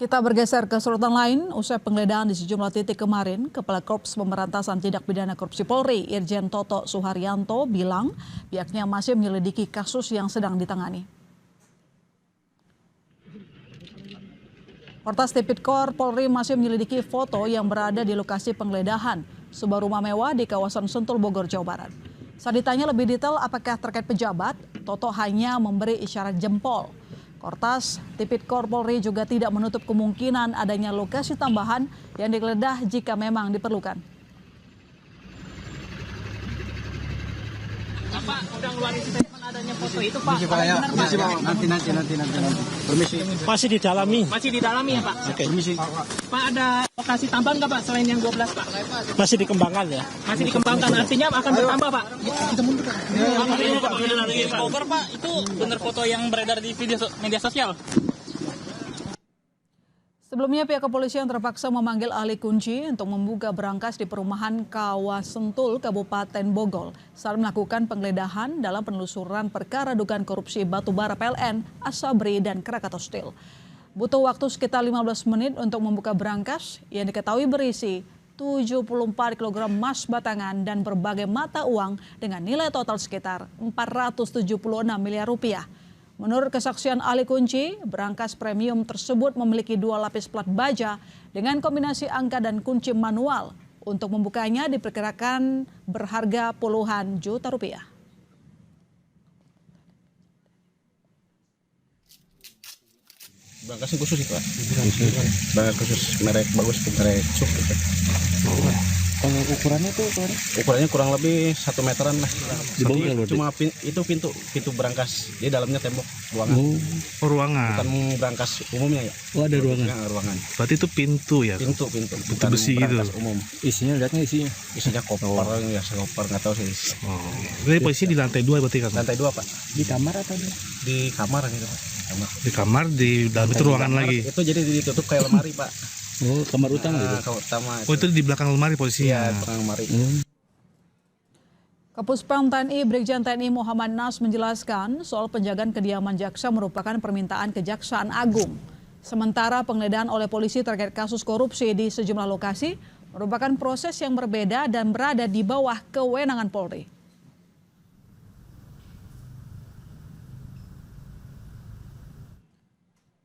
Kita bergeser ke sorotan lain, usai penggeledahan di sejumlah titik kemarin, Kepala Korps Pemberantasan Tindak Pidana Korupsi Polri, Irjen Toto Suharyanto, bilang pihaknya masih menyelidiki kasus yang sedang ditangani. Portas Tipikor Polri masih menyelidiki foto yang berada di lokasi penggeledahan sebuah rumah mewah di kawasan Sentul, Bogor, Jawa Barat. Saat ditanya lebih detail apakah terkait pejabat, Toto hanya memberi isyarat jempol. Portas Tipikor Polri juga tidak menutup kemungkinan adanya lokasi tambahan yang digeledah jika memang diperlukan. Pak, udah ngeluarin statement adanya foto itu, Pak. Nanti. Permisi. Masih didalami ya, Pak? Oke. Permisi. Pak, ada lokasi tambahan nggak, Pak, selain yang 12, Pak? Masih dikembangkan ya? Masih dikembangkan, artinya akan bertambah, Pak? Kita mundur, Pak. Bogor, Pak, itu benar foto yang beredar di media sosial? Sebelumnya pihak kepolisian terpaksa memanggil ahli kunci untuk membuka berangkas di perumahan Kawasentul, Kabupaten Bogor saat melakukan penggeledahan dalam penelusuran perkara dugaan korupsi batubara PLN, Asabri, dan Krakatau Steel. Butuh waktu sekitar 15 menit untuk membuka berangkas yang diketahui berisi 74 kg emas batangan dan berbagai mata uang dengan nilai total sekitar 476 miliar rupiah. Menurut kesaksian ahli kunci, berangkas premium tersebut memiliki 2 lapis plat baja dengan kombinasi angka dan kunci manual. Untuk membukanya diperkirakan berharga puluhan juta rupiah. Berangkasnya khusus itu, Pak. Berangkas khusus merek bagus, merek Cuk gitu. Kalau ukurannya tuh Ukurannya kurang lebih 1 meteran lah. Dibongkar berarti? Cuma itu pintu berangkas. Di dalamnya tembok ruangan. Oh, ruangan. Bukan berangkas umumnya ya. Oh, ada ruangan. Ya, ruangan. Berarti itu pintu ya? Pintu. Bukan besi gitu. berangkas umum. Isinya lihatnya isinya. Isinya koper, ya koper nggak tahu sih. Oh. Jadi posisi di lantai 2 berarti kan? Lantai 2, Pak. Di kamar atau Di kamar gitu, Pak. di kamar di dalam itu ruangan kamar, lagi? Itu jadi ditutup kayak lemari, Pak. Oh, kamar utama gitu. Kamar utama. Oh, itu di belakang lemari posisinya. Iya, belakang lemari. Kapuspam TNI Brigjen TNI Muhammad Nas menjelaskan soal penjagaan kediaman jaksa merupakan permintaan Kejaksaan Agung. Sementara penggeledahan oleh polisi terkait kasus korupsi di sejumlah lokasi merupakan proses yang berbeda dan berada di bawah kewenangan Polri.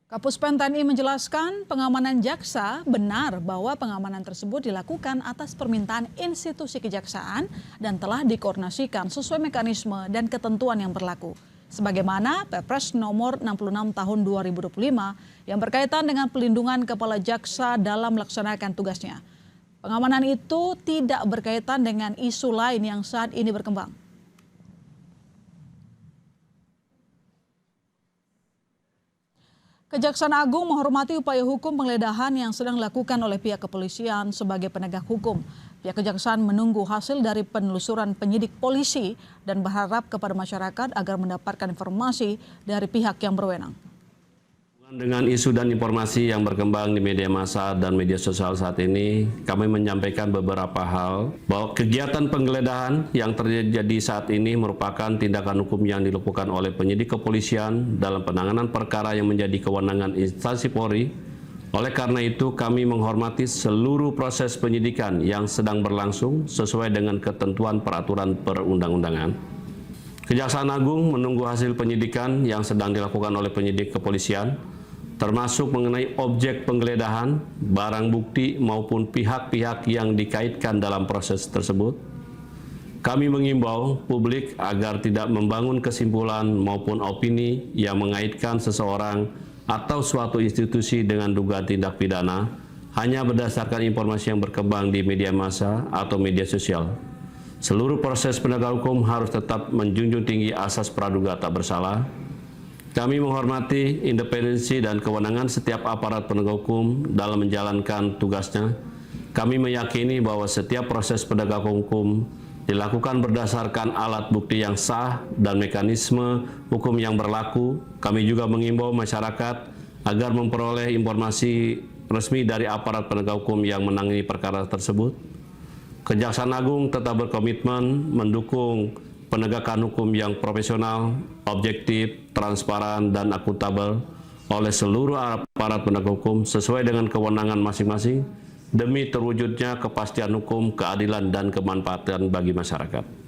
Kapuspam TNI menjelaskan pengamanan jaksa benar bahwa pengamanan tersebut dilakukan atas permintaan institusi kejaksaan dan telah dikoordinasikan sesuai mekanisme dan ketentuan yang berlaku. Sebagaimana Perpres nomor 66 tahun 2025 yang berkaitan dengan pelindungan kepala jaksa dalam melaksanakan tugasnya. Pengamanan itu tidak berkaitan dengan isu lain yang saat ini berkembang. Kejaksaan Agung menghormati upaya hukum penggeledahan yang sedang dilakukan oleh pihak kepolisian sebagai penegak hukum. Pihak kejaksaan menunggu hasil dari penelusuran penyidik polisi dan berharap kepada masyarakat agar mendapatkan informasi dari pihak yang berwenang. Dengan isu dan informasi yang berkembang di media massa dan media sosial saat ini, kami menyampaikan beberapa hal bahwa kegiatan penggeledahan yang terjadi saat ini merupakan tindakan hukum yang dilakukan oleh penyidik kepolisian dalam penanganan perkara yang menjadi kewenangan instansi Polri. Oleh karena itu, kami menghormati seluruh proses penyidikan yang sedang berlangsung sesuai dengan ketentuan peraturan perundang-undangan. Kejaksaan Agung menunggu hasil penyidikan yang sedang dilakukan oleh penyidik kepolisian, termasuk mengenai objek penggeledahan, barang bukti maupun pihak-pihak yang dikaitkan dalam proses tersebut. Kami mengimbau publik agar tidak membangun kesimpulan maupun opini yang mengaitkan seseorang atau suatu institusi dengan dugaan tindak pidana hanya berdasarkan informasi yang berkembang di media massa atau media sosial. Seluruh proses penegak hukum harus tetap menjunjung tinggi asas praduga tak bersalah. Kami menghormati independensi dan kewenangan setiap aparat penegak hukum dalam menjalankan tugasnya. Kami meyakini bahwa setiap proses penegak hukum dilakukan berdasarkan alat bukti yang sah dan mekanisme hukum yang berlaku. Kami juga mengimbau masyarakat agar memperoleh informasi resmi dari aparat penegak hukum yang menangani perkara tersebut. Kejaksaan Agung tetap berkomitmen mendukung penegakan hukum yang profesional, objektif, transparan, dan akuntabel oleh seluruh aparat penegak hukum sesuai dengan kewenangan masing-masing demi terwujudnya kepastian hukum, keadilan, dan kemanfaatan bagi masyarakat.